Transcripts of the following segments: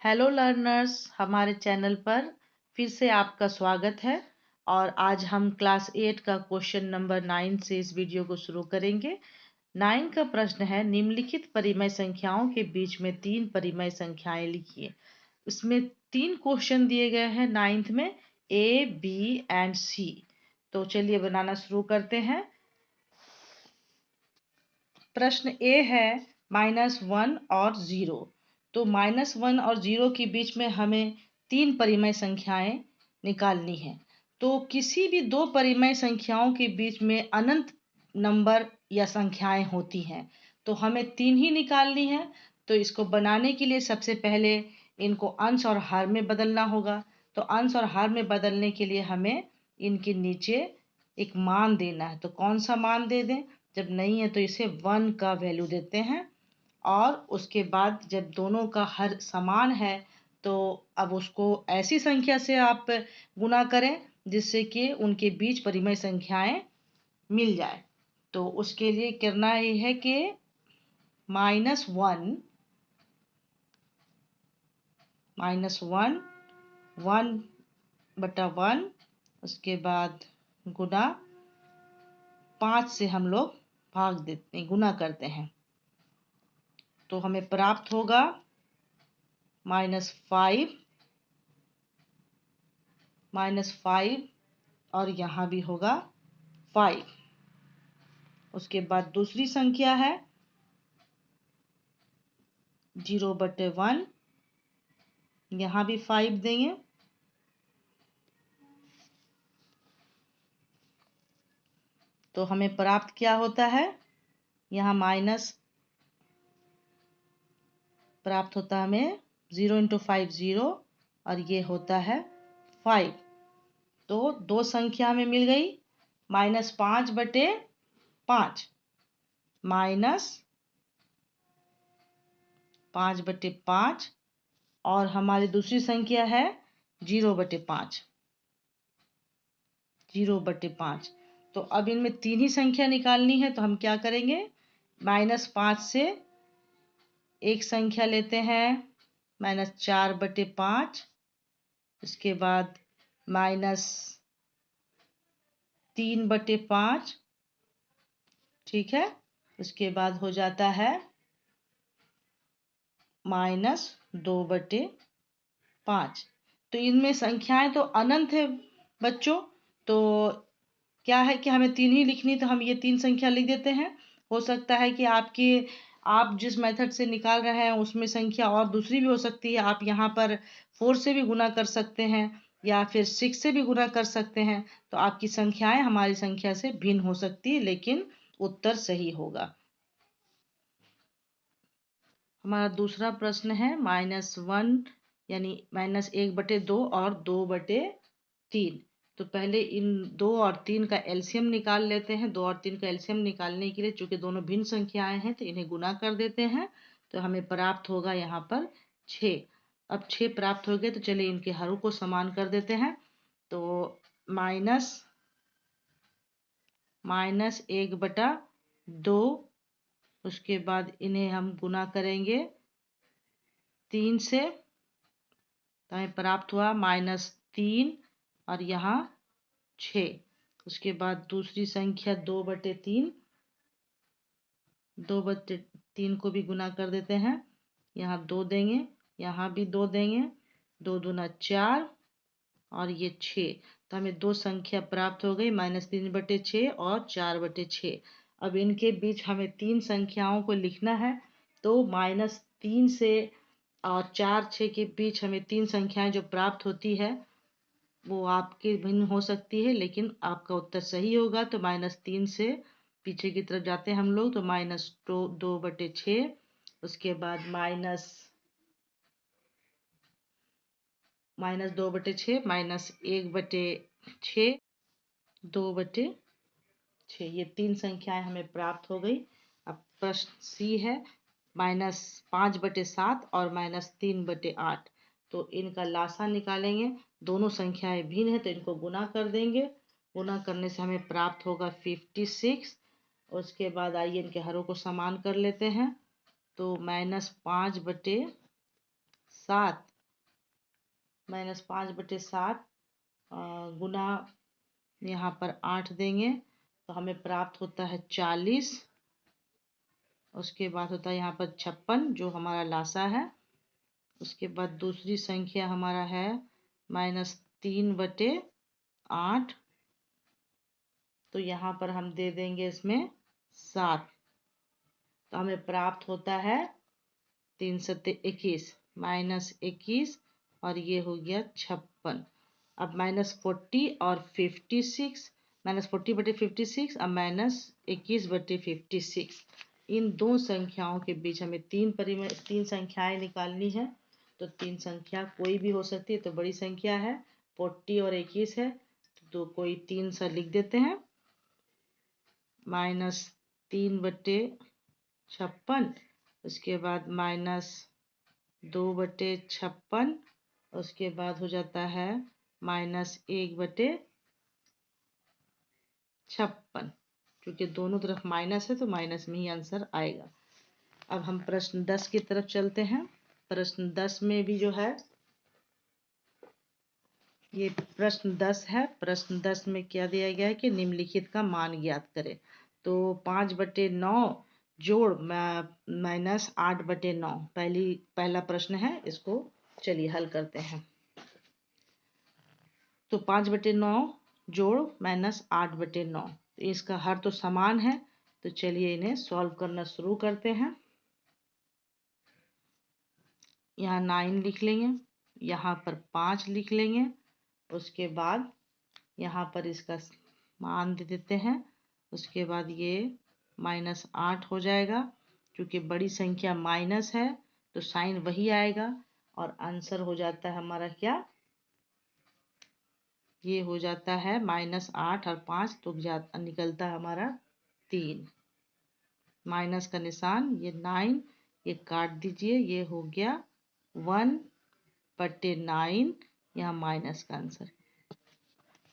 Hello learners, हमारे channel पर फिर से आपका स्वागत है। और आज हम क्लास 8 का क्वेश्चन नंबर 9 से इस वीडियो को शुरू करेंगे। 9 का प्रश्न है, निम्नलिखित परिमेय संख्याओं के बीच में 3 परिमेय संख्याएं लिखिए। इसमें 3 क्वेश्चन दिए गए हैं 9th में, ए, बी एंड सी। तो चलिए बनाना शुरू करते हैं। प्रश्न ए है -1 और 0। तो -1 और 0 के बीच में हमें 3 परिमेय संख्याएं निकालनी है। तो किसी भी 2 परिमेय संख्याओं के बीच में अनंत नंबर या संख्याएं होती हैं, तो हमें 3 ही निकालनी है। तो इसको बनाने के लिए सबसे पहले इनको अंश और हर में बदलना होगा। तो अंश और हर में बदलने के लिए हमें इनके नीचे एक मान देना है। तो कौन सा मान दे दें? जब नहीं है तो इसे 1 का वैल्यू देते हैं। और उसके बाद जब दोनों का हर समान है तो अब उसको ऐसी संख्या से आप गुना करें जिससे कि उनके बीच परिमेय संख्याएं मिल जाए। तो उसके लिए करना ये है कि -1 1/1, उसके बाद गुना 5 से हम लोग भाग देते हैं, गुना करते हैं। तो हमें प्राप्त होगा -5 और यहाँ भी होगा 5। उसके बाद दूसरी संख्या है 0/1, यहाँ भी 5 देंगे। तो हमें प्राप्त क्या होता है? यहाँ माइनस प्राप्त होता है हमें 0 × 5 0, और ये होता है 5। तो 2 संख्या में मिल गई, -5/5 -5/5, और हमारी दूसरी संख्या है 0/5 0/5। तो अब इनमें 3 ही संख्या निकालनी है। तो हम क्या करेंगे? -5 से एक संख्या लेते हैं, -4/5। उसके बाद -3/5, ठीक है। उसके बाद हो जाता है -2/5। तो इनमें संख्याएं तो अनंत है बच्चों। तो क्या है कि हमें 3 ही लिखनी, तो हम ये 3 संख्या लिख देते हैं। हो सकता है कि आप जिस मेथड से निकाल रहे हैं उसमें संख्या और दूसरी भी हो सकती है। आप यहाँ पर 4 से भी गुना कर सकते हैं या फिर 6 से भी गुना कर सकते हैं। तो आपकी संख्याएं हमारी संख्या से भिन्न हो सकती है, लेकिन उत्तर सही होगा। हमारा दूसरा प्रश्न है -1 यानी -1/2 और 2/3। तो पहले इन 2 और 3 का एलसीएम निकाल लेते हैं। 2 और 3 का एलसीएम निकालने के लिए, चूंकि दोनों भिन्न संख्याएं हैं, तो इन्हें गुना कर देते हैं। तो हमें प्राप्त होगा यहाँ पर 6। अब 6 प्राप्त हो गए, तो चलिए इनके हरों को समान कर देते हैं। तो -1/2, उसके बाद इन्हें हम गुना करेंगे 3 से, तो हमें प्राप्त हुआ -3 और यहाँ 6। उसके बाद दूसरी संख्या 2/3, 2/3 को भी गुना कर देते हैं। यहाँ 2 देंगे, यहाँ भी 2 देंगे, 2 दूना 4 और ये 6। तो हमें 2 संख्या प्राप्त हो गई, -3/6 और 4/6। अब इनके बीच हमें 3 संख्याओं को लिखना है। तो -3 से और 4 6 के बीच हमें 3 संख्याएं जो प्राप्त होती है वो आपके भिन्न हो सकती है, लेकिन आपका उत्तर सही होगा। तो -3 से पीछे की तरफ जाते हैं हम लोग, तो -2/6, उसके बाद -2/6, -1/6, 2/6, ये 3 संख्याएं हमें प्राप्त हो गई। अब प्रश्न सी है -5/7 और -3/8। तो इनका लासा निकालेंगे। दोनों संख्याएं भिन्न है तो इनको गुना कर देंगे। गुना करने से हमें प्राप्त होगा 56। उसके बाद आइए इनके हरों को समान कर लेते हैं। तो -5/7 -5/7 गुना यहाँ पर 8 देंगे तो हमें प्राप्त होता है 40। उसके बाद होता है यहाँ पर 56 जो हमारा लासा है। उसके बाद दूसरी संख्या हमारा है -3/8, तो यहाँ पर हम दे देंगे इसमें 7, तो हमें प्राप्त होता है 3 सत्ते 21 -21 और ये हो गया 56। अब -40 और 56, -40/56 और -21/56, इन दो संख्याओं के बीच हमें तीन संख्याएं निकालनी है। तो तीन संख्या कोई भी हो सकती है, तो बड़ी संख्या है 40 और 21 है, तो कोई 3 सा लिख देते हैं। -3/56, उसके बाद -2/56, उसके बाद हो जाता है -1/56, क्योंकि दोनों तरफ माइनस है तो माइनस में ही आंसर आएगा। अब हम प्रश्न 10 की तरफ चलते हैं। प्रश्न 10 में भी जो है, ये प्रश्न 10 है। प्रश्न 10 में क्या दिया गया है कि निम्नलिखित का मान ज्ञात करें। तो 5/9 जोड़ -8/9 पहला प्रश्न है, इसको चलिए हल करते हैं। तो 5/9 जोड़ -8/9, इसका हर तो समान है, तो चलिए इन्हें सॉल्व करना शुरू करते हैं। यहाँ 9 लिख लेंगे, यहाँ पर 5 लिख लेंगे, उसके बाद यहाँ पर इसका मान दे देते हैं। उसके बाद ये -8 हो जाएगा, क्योंकि बड़ी संख्या माइनस है तो साइन वही आएगा, और आंसर हो जाता है हमारा क्या, ये हो जाता है -8 और 5 तो निकलता है हमारा 3। माइनस का निशान, ये 9 ये काट दीजिए, ये हो गया 1/9, यहाँ माइनस का आंसर।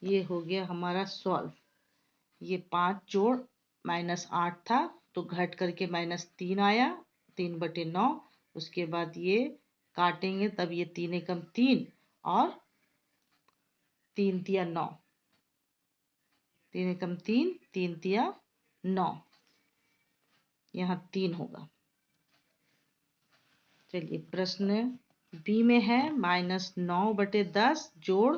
ये हो गया हमारा सॉल्व। ये 5 जोड़ -8 था तो घट करके -3 आया, 3/9। उसके बाद ये काटेंगे तब ये 3 एकम 3 और 3 तिया 9, 3 एकम 3, 3 तिया 9, यहाँ 3 होगा। चलिए प्रश्न बी में है -9/10 जोड़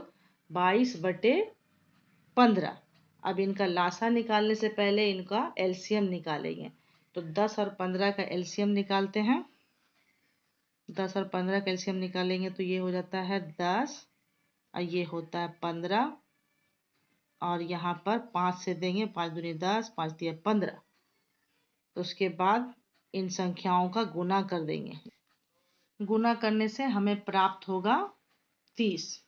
22/15। अब इनका लासा निकालने से पहले इनका एलसीएम निकालेंगे। तो 10 और 15 का एलसीएम निकालते हैं। 10 और 15 का एलसीएम निकालेंगे तो ये हो जाता है 10 और ये होता है 15, और यहाँ पर 5 से देंगे, 5 दूनी 10, 5 तिया 15। तो उसके बाद इन संख्याओं का गुना कर देंगे। गुना करने से हमें प्राप्त होगा 30।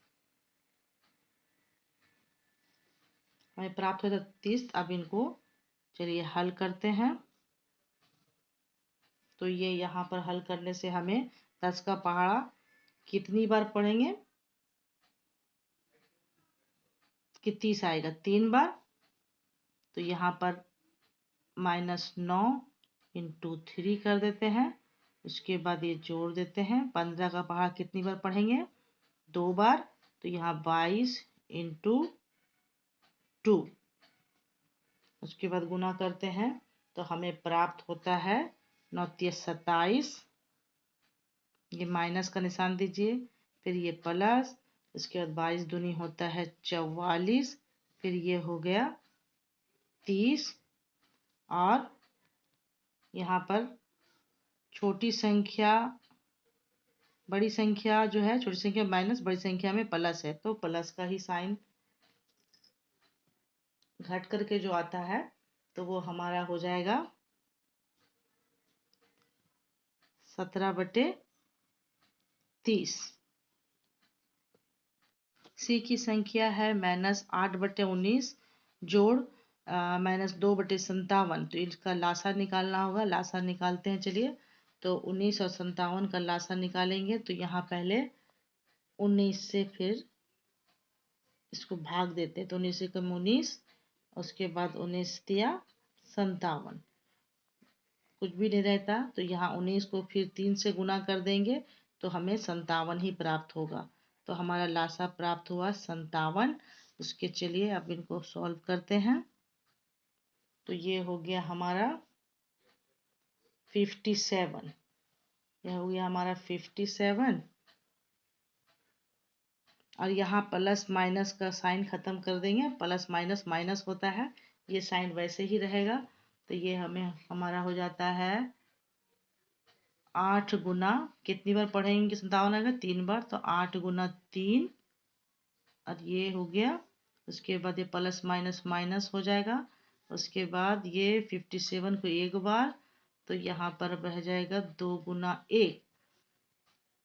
हमें प्राप्त होगा 30। अब इनको चलिए हल करते हैं। तो ये यहाँ पर हल करने से हमें 10 का पहाड़ा कितनी बार पढ़ेंगे कि 30 आएगा, 3 बार। तो यहाँ पर -9 × 3 कर देते हैं। उसके बाद ये जोड़ देते हैं। 15 का पहाड़ा कितनी बार पढ़ेंगे, 2 बार। तो यहाँ 22 × 2। उसके बाद गुना करते हैं तो हमें प्राप्त होता है 9 × 27। ये माइनस का निशान दीजिए, फिर ये प्लस, उसके बाद 22 दूनी होता है 44, फिर ये हो गया 30, और यहाँ पर छोटी संख्या बड़ी संख्या जो है, छोटी संख्या माइनस, बड़ी संख्या में प्लस है तो प्लस का ही साइन घट करके जो आता है तो वो हमारा हो जाएगा 17/30। सी की संख्या है -8/19 जोड़ -2/57। तो इसका लासा निकालना होगा। लासा निकालते हैं चलिए। तो 19 और 57 का लासा निकालेंगे तो यहाँ पहले 19 से फिर इसको भाग देते हैं। तो 19 एकम 19, उसके बाद 19 तिया 57, कुछ भी नहीं रहता। तो यहाँ 19 को फिर 3 से गुना कर देंगे तो हमें 57 ही प्राप्त होगा। तो हमारा लासा प्राप्त हुआ 57। उसके चलिए अब इनको सॉल्व करते हैं। तो ये हो गया हमारा 57, यह हो गया हमारा 57। और यहाँ प्लस माइनस का साइन खत्म कर देंगे, प्लस माइनस माइनस होता है, ये साइन वैसे ही रहेगा। तो ये हमारा हो जाता है 8 गुना, कितनी बार पढ़ेंगे 57 आएगा 3 बार, तो 8 गुना 3, और ये हो गया। उसके बाद ये प्लस माइनस माइनस हो जाएगा। उसके बाद ये 57 को एक बार, तो यहाँ पर रह जाएगा 2 गुना 1,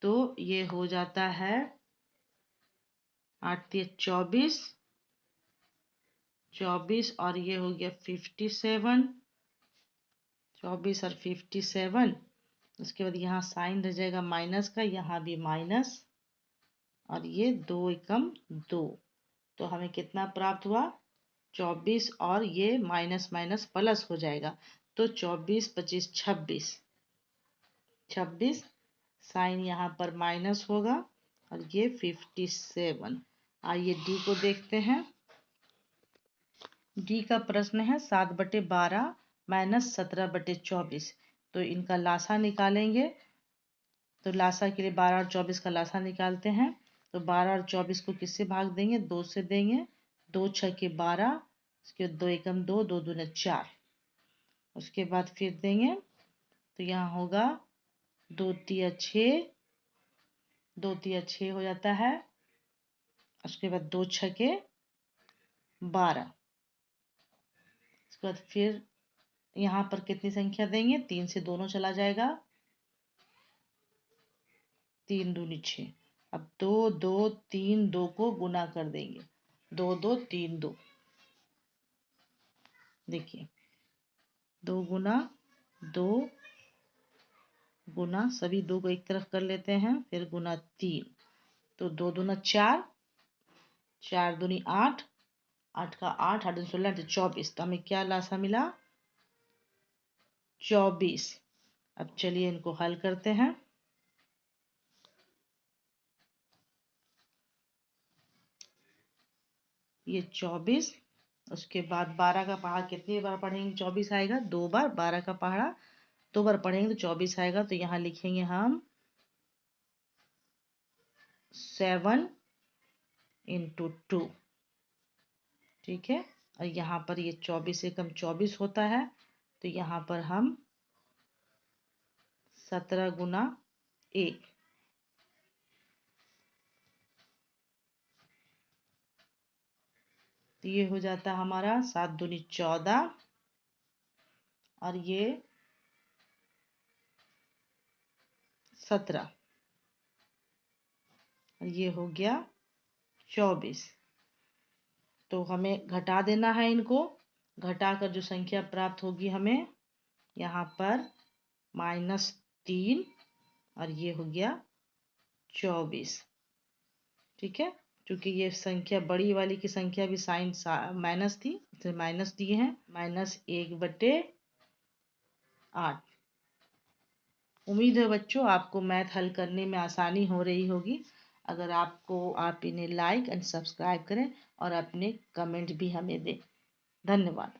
तो ये हो जाता है 8 24, 24 और ये हो गया 57, 24 और 57। उसके बाद यहाँ साइन रह जाएगा माइनस का, यहाँ भी माइनस, और ये 2 एकम 2, तो हमें कितना प्राप्त हुआ 24, और ये माइनस माइनस प्लस हो जाएगा, तो 24 25 26, 26 साइन यहाँ पर माइनस होगा, और ये 57। आइए डी को देखते हैं। डी का प्रश्न है 7/12 माइनस 17/24। तो इनका लासा निकालेंगे। तो लासा के लिए 12 और 24 का लासा निकालते हैं। तो 12 और 24 को किससे भाग देंगे, 2 से देंगे। 2 6 के 12, उसके 2 एकम 2, 2 दूने 4। उसके बाद फिर देंगे, तो यहाँ होगा 2 तिया 6, 2 तिया 6 हो जाता है। उसके बाद 2 6 के 12। उसके बाद फिर यहाँ पर कितनी संख्या देंगे, 3 से दोनों चला जाएगा, 3 दूनी 6। अब 2 2 3 2 को गुना कर देंगे, 2 2 3 2। देखिए 2 गुना 2 गुना, सभी 2 को एक तरफ कर लेते हैं, फिर गुना 3, तो 2 दूना 4, 4 दूनी 8, 8 का 8, 8 दूनी 16, 24। तो हमें क्या लासा मिला, 24। अब चलिए इनको हल करते हैं। ये 24, उसके बाद 12 का पहाड़ा कितनी बार पढ़ेंगे, 24 आएगा 2 बार, 12 का पहाड़ा 2 बार पढ़ेंगे तो 24 आएगा। तो यहाँ लिखेंगे हम 7 × 2, ठीक है। और यहाँ पर ये 24 एकम 24 होता है, तो यहाँ पर हम 17 गुना 1, तो ये हो जाता है हमारा 7 दूनी 14, और ये 17, और ये हो गया 24। तो हमें घटा देना है इनको, घटाकर जो संख्या प्राप्त होगी हमें यहाँ पर -3, और ये हो गया 24, ठीक है। क्योंकि ये संख्या बड़ी वाली की संख्या भी साइन माइनस थी, तो माइनस दिए हैं, -1/8। उम्मीद है बच्चों आपको मैथ हल करने में आसानी हो रही होगी। अगर आप इन्हें लाइक एंड सब्सक्राइब करें और अपने कमेंट भी हमें दें। धन्यवाद।